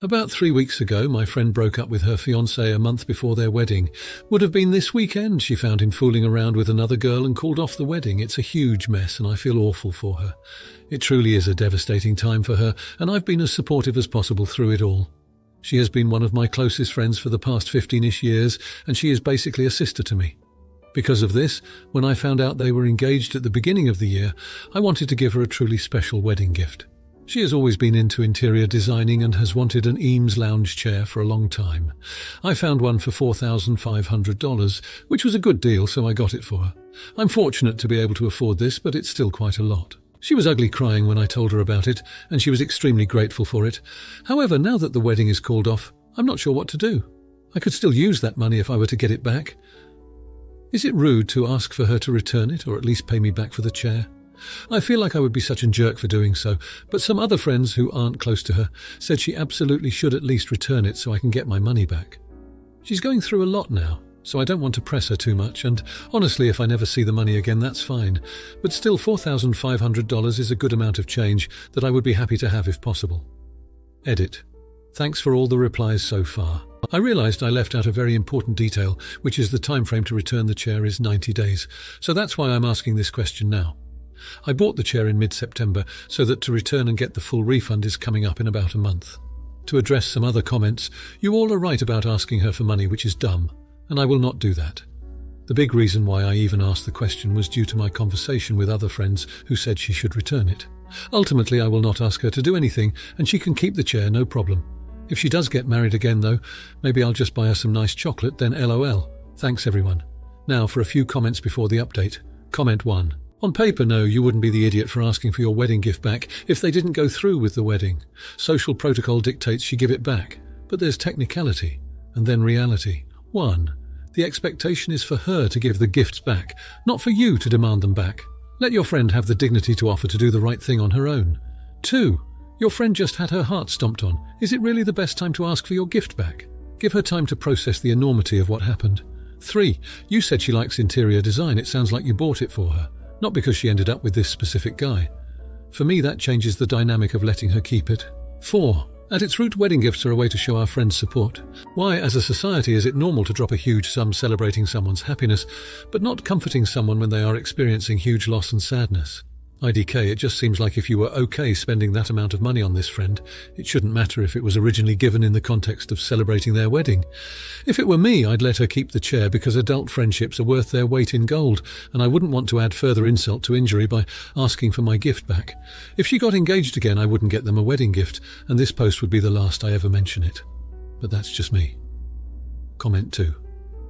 About 3 weeks ago, my friend broke up with her fiancé a month before their wedding. Would have been this weekend she found him fooling around with another girl and called off the wedding. It's a huge mess and I feel awful for her. It truly is a devastating time for her, and I've been as supportive as possible through it all. She has been one of my closest friends for the past 15-ish years, and she is basically a sister to me. Because of this, when I found out they were engaged at the beginning of the year, I wanted to give her a truly special wedding gift. She has always been into interior designing and has wanted an Eames lounge chair for a long time. I found one for $4,500, which was a good deal, so I got it for her. I'm fortunate to be able to afford this, but it's still quite a lot. She was ugly crying when I told her about it, and she was extremely grateful for it. However, now that the wedding is called off, I'm not sure what to do. I could still use that money if I were to get it back. Is it rude to ask for her to return it, or at least pay me back for the chair? I feel like I would be such a jerk for doing so, but some other friends who aren't close to her said she absolutely should at least return it so I can get my money back. She's going through a lot now, so I don't want to press her too much, and honestly, if I never see the money again, that's fine. But still, $4,500 is a good amount of change that I would be happy to have if possible. Edit. Thanks for all the replies so far. I realised I left out a very important detail, which is the time frame to return the chair is 90 days, so that's why I'm asking this question now. I bought the chair in mid-September, so that to return and get the full refund is coming up in about a month. To address some other comments, you all are right about asking her for money, which is dumb, and I will not do that. The big reason why I even asked the question was due to my conversation with other friends who said she should return it. Ultimately, I will not ask her to do anything, and she can keep the chair, no problem. If she does get married again, though, maybe I'll just buy her some nice chocolate, then LOL. Thanks, everyone. Now for a few comments before the update. Comment 1. On paper, no, you wouldn't be the idiot for asking for your wedding gift back if they didn't go through with the wedding. Social protocol dictates she give it back, but there's technicality, and then reality. 1. The expectation is for her to give the gifts back, not for you to demand them back. Let your friend have the dignity to offer to do the right thing on her own. 2. Your friend just had her heart stomped on. Is it really the best time to ask for your gift back? Give her time to process the enormity of what happened. 3. You said she likes interior design. It sounds like you bought it for her, not because she ended up with this specific guy. For me, that changes the dynamic of letting her keep it. 4. At its root, wedding gifts are a way to show our friends' support. Why, as a society, is it normal to drop a huge sum celebrating someone's happiness, but not comforting someone when they are experiencing huge loss and sadness? IDK, it just seems like if you were okay spending that amount of money on this friend, it shouldn't matter if it was originally given in the context of celebrating their wedding. If it were me, I'd let her keep the chair because adult friendships are worth their weight in gold, and I wouldn't want to add further insult to injury by asking for my gift back. If she got engaged again, I wouldn't get them a wedding gift, and this post would be the last I ever mention it. But that's just me. Comment 2.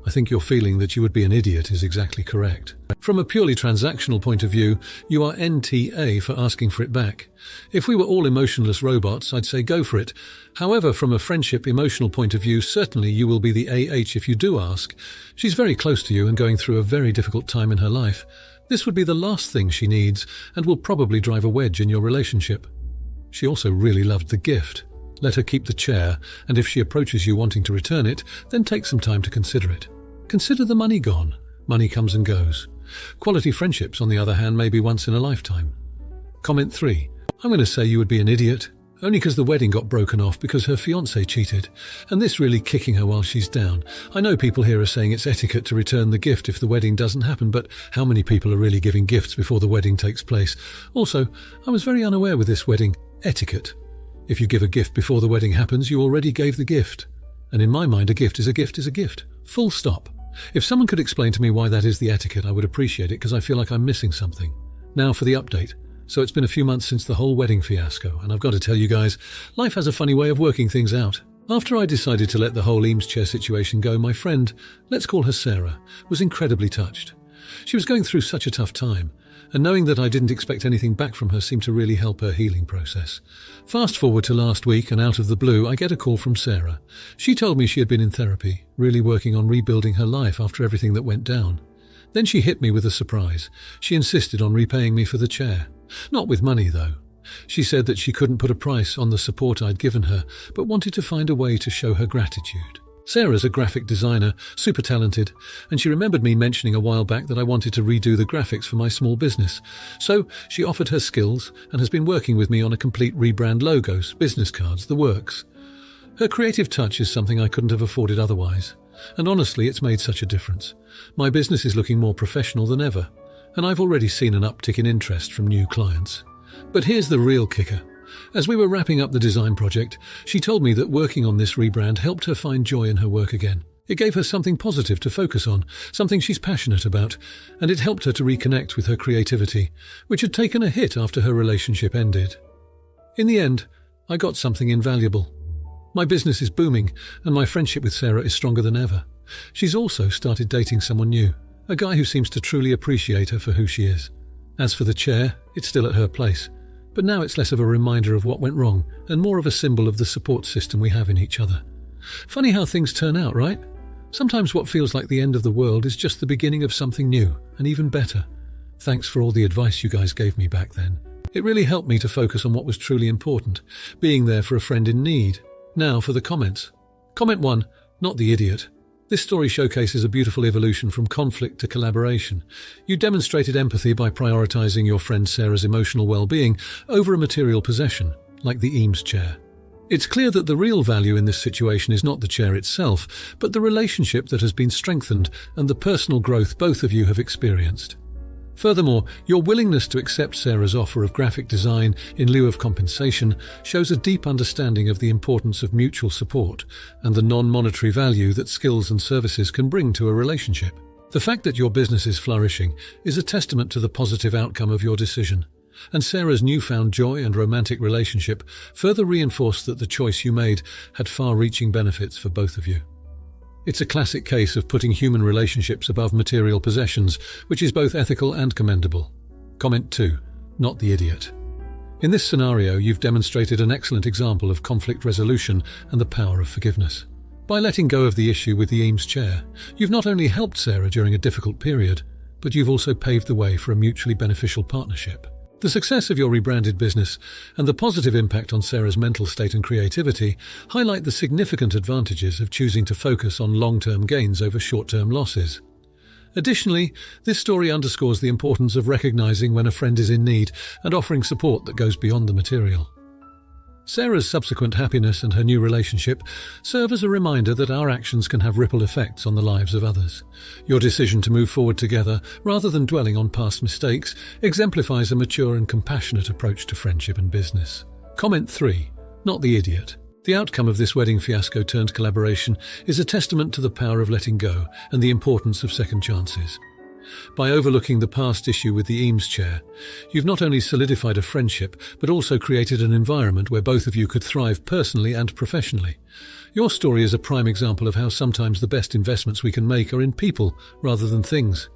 I think your feeling that you would be an idiot is exactly correct. From a purely transactional point of view, you are NTA for asking for it back. If we were all emotionless robots, I'd say go for it. However, from a friendship emotional point of view, certainly you will be the AH if you do ask. She's very close to you and going through a very difficult time in her life. This would be the last thing she needs and will probably drive a wedge in your relationship. She also really loved the gift. Let her keep the chair, and if she approaches you wanting to return it, then take some time to consider it. Consider the money gone. Money comes and goes. Quality friendships, on the other hand, may be once in a lifetime. Comment 3. I'm going to say you would be an idiot, only because the wedding got broken off because her fiancé cheated, and this really kicking her while she's down. I know people here are saying it's etiquette to return the gift if the wedding doesn't happen, but how many people are really giving gifts before the wedding takes place? Also, I was very unaware with this wedding etiquette. If you give a gift before the wedding happens, you already gave the gift. And in my mind, a gift is a gift is a gift. Full stop. If someone could explain to me why that is the etiquette, I would appreciate it, because I feel like I'm missing something. Now for the update. So it's been a few months since the whole wedding fiasco, and I've got to tell you guys, life has a funny way of working things out. After I decided to let the whole Eames chair situation go, my friend, let's call her Sarah, was incredibly touched. She was going through such a tough time, and knowing that I didn't expect anything back from her seemed to really help her healing process. Fast forward to last week, and out of the blue, I get a call from Sarah. She told me she had been in therapy, really working on rebuilding her life after everything that went down. Then she hit me with a surprise. She insisted on repaying me for the chair. Not with money, though. She said that she couldn't put a price on the support I'd given her, but wanted to find a way to show her gratitude. Sarah's a graphic designer, super talented, and she remembered me mentioning a while back that I wanted to redo the graphics for my small business. So she offered her skills and has been working with me on a complete rebrand, logos, business cards, the works. Her creative touch is something I couldn't have afforded otherwise, and honestly, it's made such a difference. My business is looking more professional than ever, and I've already seen an uptick in interest from new clients. But here's the real kicker. As we were wrapping up the design project, she told me that working on this rebrand helped her find joy in her work again. It gave her something positive to focus on, something she's passionate about, and it helped her to reconnect with her creativity, which had taken a hit after her relationship ended. In the end, I got something invaluable. My business is booming, and my friendship with Sarah is stronger than ever. She's also started dating someone new, a guy who seems to truly appreciate her for who she is. As for the chair, it's still at her place, but now it's less of a reminder of what went wrong and more of a symbol of the support system we have in each other. Funny how things turn out, right? Sometimes what feels like the end of the world is just the beginning of something new and even better. Thanks for all the advice you guys gave me back then. It really helped me to focus on what was truly important, being there for a friend in need. Now for the comments. Comment 1, not the idiot. This story showcases a beautiful evolution from conflict to collaboration. You demonstrated empathy by prioritizing your friend Sarah's emotional well-being over a material possession, like the Eames chair. It's clear that the real value in this situation is not the chair itself, but the relationship that has been strengthened and the personal growth both of you have experienced. Furthermore, your willingness to accept Sarah's offer of graphic design in lieu of compensation shows a deep understanding of the importance of mutual support and the non-monetary value that skills and services can bring to a relationship. The fact that your business is flourishing is a testament to the positive outcome of your decision, and Sarah's newfound joy and romantic relationship further reinforced that the choice you made had far-reaching benefits for both of you. It's a classic case of putting human relationships above material possessions, which is both ethical and commendable. Comment 2, not the idiot. In this scenario, you've demonstrated an excellent example of conflict resolution and the power of forgiveness. By letting go of the issue with the Eames chair, you've not only helped Sarah during a difficult period, but you've also paved the way for a mutually beneficial partnership. The success of your rebranded business and the positive impact on Sarah's mental state and creativity highlight the significant advantages of choosing to focus on long-term gains over short-term losses. Additionally, this story underscores the importance of recognizing when a friend is in need and offering support that goes beyond the material. Sarah's subsequent happiness and her new relationship serve as a reminder that our actions can have ripple effects on the lives of others. Your decision to move forward together, rather than dwelling on past mistakes, exemplifies a mature and compassionate approach to friendship and business. Comment 3, not the idiot. The outcome of this wedding fiasco turned collaboration is a testament to the power of letting go and the importance of second chances. By overlooking the past issue with the Eames chair, you've not only solidified a friendship, but also created an environment where both of you could thrive personally and professionally. Your story is a prime example of how sometimes the best investments we can make are in people rather than things.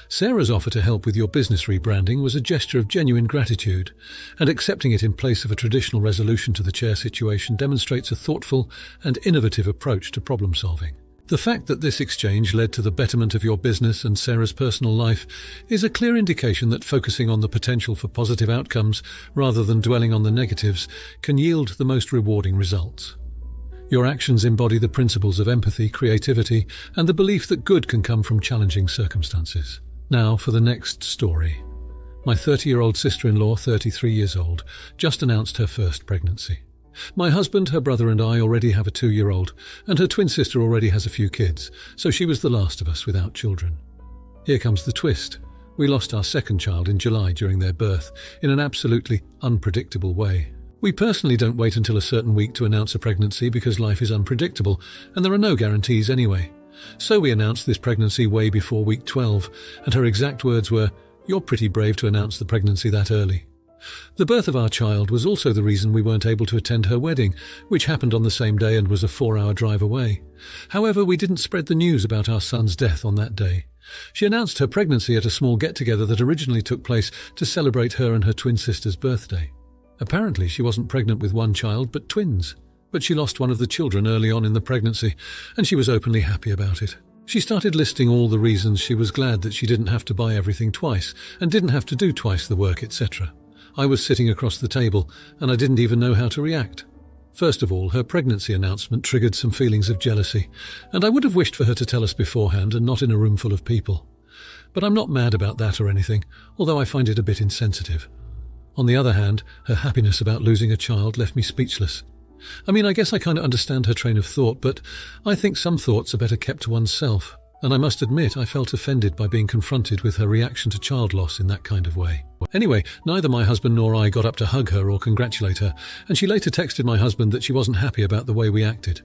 Sarah's offer to help with your business rebranding was a gesture of genuine gratitude, and accepting it in place of a traditional resolution to the chair situation demonstrates a thoughtful and innovative approach to problem solving. The fact that this exchange led to the betterment of your business and Sarah's personal life is a clear indication that focusing on the potential for positive outcomes rather than dwelling on the negatives can yield the most rewarding results. Your actions embody the principles of empathy, creativity, and the belief that good can come from challenging circumstances. Now for the next story. My 30-year-old sister-in-law, 33 years old, just announced her first pregnancy. My husband, her brother and I already have a 2-year-old, and her twin sister already has a few kids, so she was the last of us without children. Here comes the twist. We lost our second child in July during their birth, in an absolutely unpredictable way. We personally don't wait until a certain week to announce a pregnancy because life is unpredictable, and there are no guarantees anyway. So we announced this pregnancy way before week 12, and her exact words were, "You're pretty brave to announce the pregnancy that early." The birth of our child was also the reason we weren't able to attend her wedding, which happened on the same day and was a 4-hour drive away. However, we didn't spread the news about our son's death on that day. She announced her pregnancy at a small get-together that originally took place to celebrate her and her twin sister's birthday. Apparently, she wasn't pregnant with one child, but twins. But she lost one of the children early on in the pregnancy, and she was openly happy about it. She started listing all the reasons she was glad that she didn't have to buy everything twice and didn't have to do twice the work, etc. I was sitting across the table, and I didn't even know how to react. First of all, her pregnancy announcement triggered some feelings of jealousy, and I would have wished for her to tell us beforehand and not in a room full of people. But I'm not mad about that or anything, although I find it a bit insensitive. On the other hand, her happiness about losing a child left me speechless. I mean, I guess I kind of understand her train of thought, but I think some thoughts are better kept to oneself. And I must admit, I felt offended by being confronted with her reaction to child loss in that kind of way. Anyway, neither my husband nor I got up to hug her or congratulate her, and she later texted my husband that she wasn't happy about the way we acted.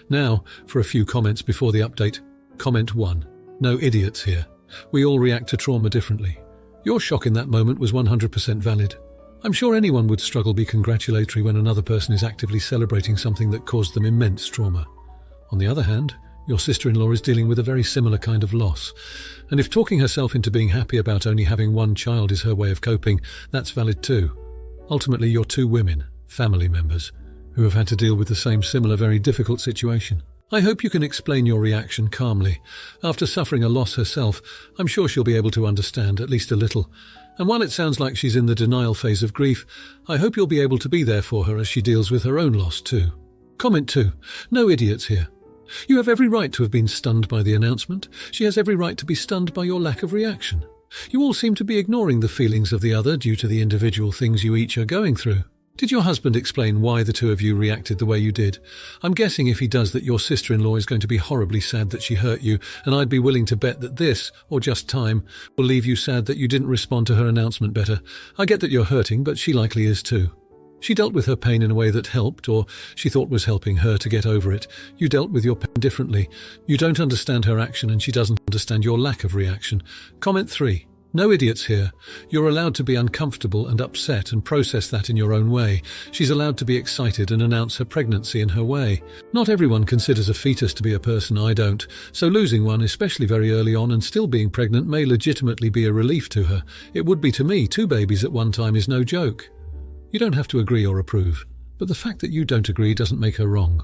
Now, for a few comments before the update. Comment 1. No idiots here. We all react to trauma differently. Your shock in that moment was 100% valid. I'm sure anyone would struggle to be congratulatory when another person is actively celebrating something that caused them immense trauma. On the other hand, your sister-in-law is dealing with a very similar kind of loss. And if talking herself into being happy about only having one child is her way of coping, that's valid too. Ultimately, you're two women, family members, who have had to deal with the same similar, very difficult situation. I hope you can explain your reaction calmly. After suffering a loss herself, I'm sure she'll be able to understand, at least a little. And while it sounds like she's in the denial phase of grief, I hope you'll be able to be there for her as she deals with her own loss too. Comment 2. No idiots here. You have every right to have been stunned by the announcement. She has every right to be stunned by your lack of reaction. You all seem to be ignoring the feelings of the other due to the individual things you each are going through. Did your husband explain why the two of you reacted the way you did? I'm guessing if he does that your sister-in-law is going to be horribly sad that she hurt you, and I'd be willing to bet that this, or just time, will leave you sad that you didn't respond to her announcement better. I get that you're hurting, but she likely is too. She dealt with her pain in a way that helped, or she thought was helping her to get over it. You dealt with your pain differently. You don't understand her action, and she doesn't understand your lack of reaction. Comment 3. No idiots here. You're allowed to be uncomfortable and upset and process that in your own way. She's allowed to be excited and announce her pregnancy in her way. Not everyone considers a fetus to be a person, I don't. So losing one, especially very early on and still being pregnant, may legitimately be a relief to her. It would be to me. 2 babies at one time is no joke. You don't have to agree or approve, but the fact that you don't agree doesn't make her wrong.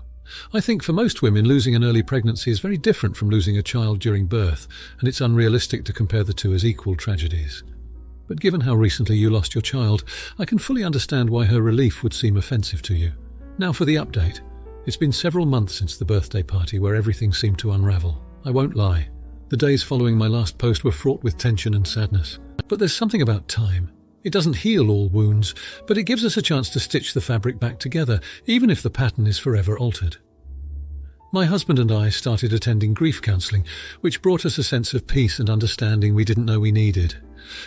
I think for most women, losing an early pregnancy is very different from losing a child during birth, and it's unrealistic to compare the two as equal tragedies. But given how recently you lost your child, I can fully understand why her relief would seem offensive to you. Now for the update. It's been several months since the birthday party where everything seemed to unravel. I won't lie. The days following my last post were fraught with tension and sadness. But there's something about time. It doesn't heal all wounds, but it gives us a chance to stitch the fabric back together, even if the pattern is forever altered. My husband and I started attending grief counselling, which brought us a sense of peace and understanding we didn't know we needed.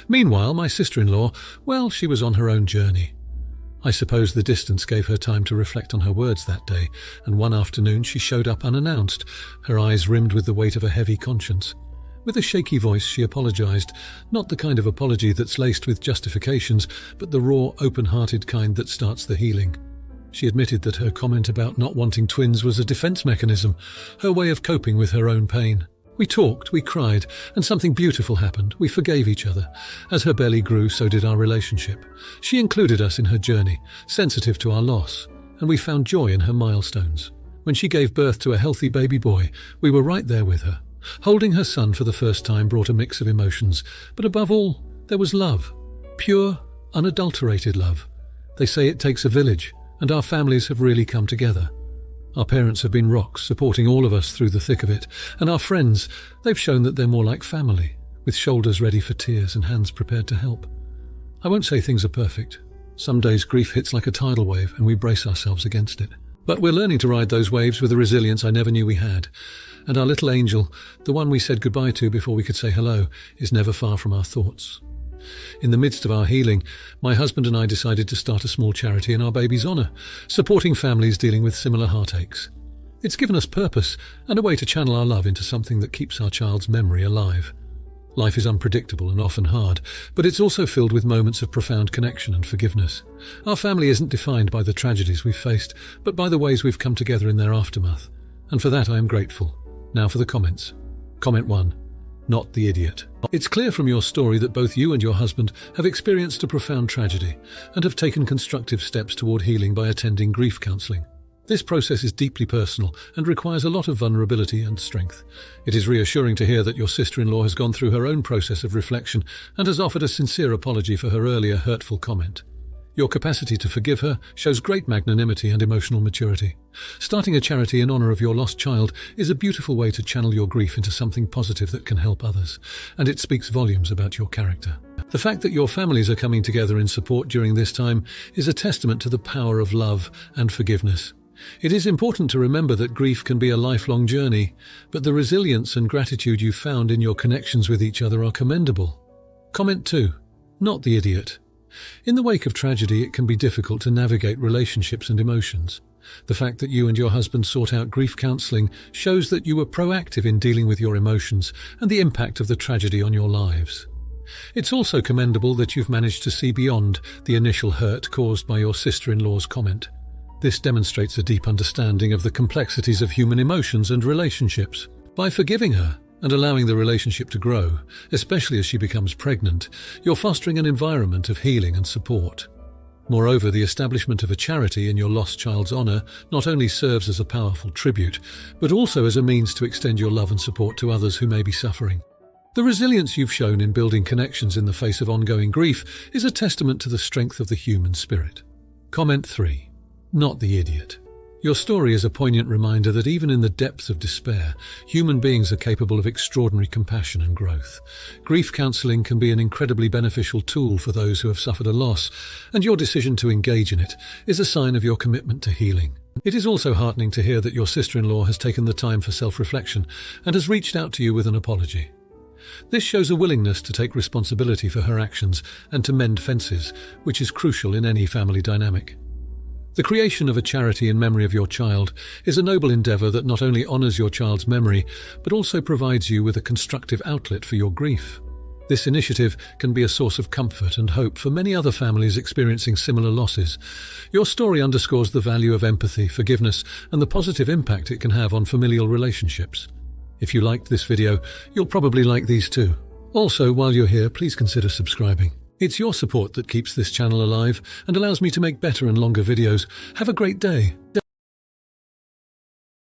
Meanwhile, my sister-in-law, well, she was on her own journey. I suppose the distance gave her time to reflect on her words that day, and one afternoon she showed up unannounced, her eyes rimmed with the weight of a heavy conscience. With a shaky voice, she apologised, not the kind of apology that's laced with justifications, but the raw, open-hearted kind that starts the healing. She admitted that her comment about not wanting twins was a defence mechanism, her way of coping with her own pain. We talked, we cried, and something beautiful happened. We forgave each other. As her belly grew, so did our relationship. She included us in her journey, sensitive to our loss, and we found joy in her milestones. When she gave birth to a healthy baby boy, we were right there with her. Holding her son for the first time brought a mix of emotions, but above all, there was love. Pure, unadulterated love. They say it takes a village, and our families have really come together. Our parents have been rocks, supporting all of us through the thick of it, and our friends, they've shown that they're more like family, with shoulders ready for tears and hands prepared to help. I won't say things are perfect. Some days grief hits like a tidal wave, and we brace ourselves against it. But we're learning to ride those waves with a resilience I never knew we had. And our little angel, the one we said goodbye to before we could say hello, is never far from our thoughts. In the midst of our healing, my husband and I decided to start a small charity in our baby's honour, supporting families dealing with similar heartaches. It's given us purpose and a way to channel our love into something that keeps our child's memory alive. Life is unpredictable and often hard, but it's also filled with moments of profound connection and forgiveness. Our family isn't defined by the tragedies we've faced, but by the ways we've come together in their aftermath. And for that I am grateful. Now for the comments. Comment 1. Not the idiot. It's clear from your story that both you and your husband have experienced a profound tragedy and have taken constructive steps toward healing by attending grief counselling. This process is deeply personal and requires a lot of vulnerability and strength. It is reassuring to hear that your sister-in-law has gone through her own process of reflection and has offered a sincere apology for her earlier hurtful comment. Your capacity to forgive her shows great magnanimity and emotional maturity. Starting a charity in honour of your lost child is a beautiful way to channel your grief into something positive that can help others, and it speaks volumes about your character. The fact that your families are coming together in support during this time is a testament to the power of love and forgiveness. It is important to remember that grief can be a lifelong journey, but the resilience and gratitude you found in your connections with each other are commendable. Comment 2. Not the idiot. In the wake of tragedy, it can be difficult to navigate relationships and emotions. The fact that you and your husband sought out grief counseling shows that you were proactive in dealing with your emotions and the impact of the tragedy on your lives. It's also commendable that you've managed to see beyond the initial hurt caused by your sister-in-law's comment. This demonstrates a deep understanding of the complexities of human emotions and relationships. By forgiving her and allowing the relationship to grow, especially as she becomes pregnant, you're fostering an environment of healing and support. Moreover, the establishment of a charity in your lost child's honor not only serves as a powerful tribute, but also as a means to extend your love and support to others who may be suffering. The resilience you've shown in building connections in the face of ongoing grief is a testament to the strength of the human spirit. Comment 3. Not the idiot. Your story is a poignant reminder that even in the depths of despair, human beings are capable of extraordinary compassion and growth. Grief counseling can be an incredibly beneficial tool for those who have suffered a loss, and your decision to engage in it is a sign of your commitment to healing. It is also heartening to hear that your sister-in-law has taken the time for self-reflection and has reached out to you with an apology. This shows a willingness to take responsibility for her actions and to mend fences, which is crucial in any family dynamic. The creation of a charity in memory of your child is a noble endeavor that not only honors your child's memory, but also provides you with a constructive outlet for your grief. This initiative can be a source of comfort and hope for many other families experiencing similar losses. Your story underscores the value of empathy, forgiveness, and the positive impact it can have on familial relationships. If you liked this video, you'll probably like these too. Also, while you're here, please consider subscribing. It's your support that keeps this channel alive and allows me to make better and longer videos. Have a great day.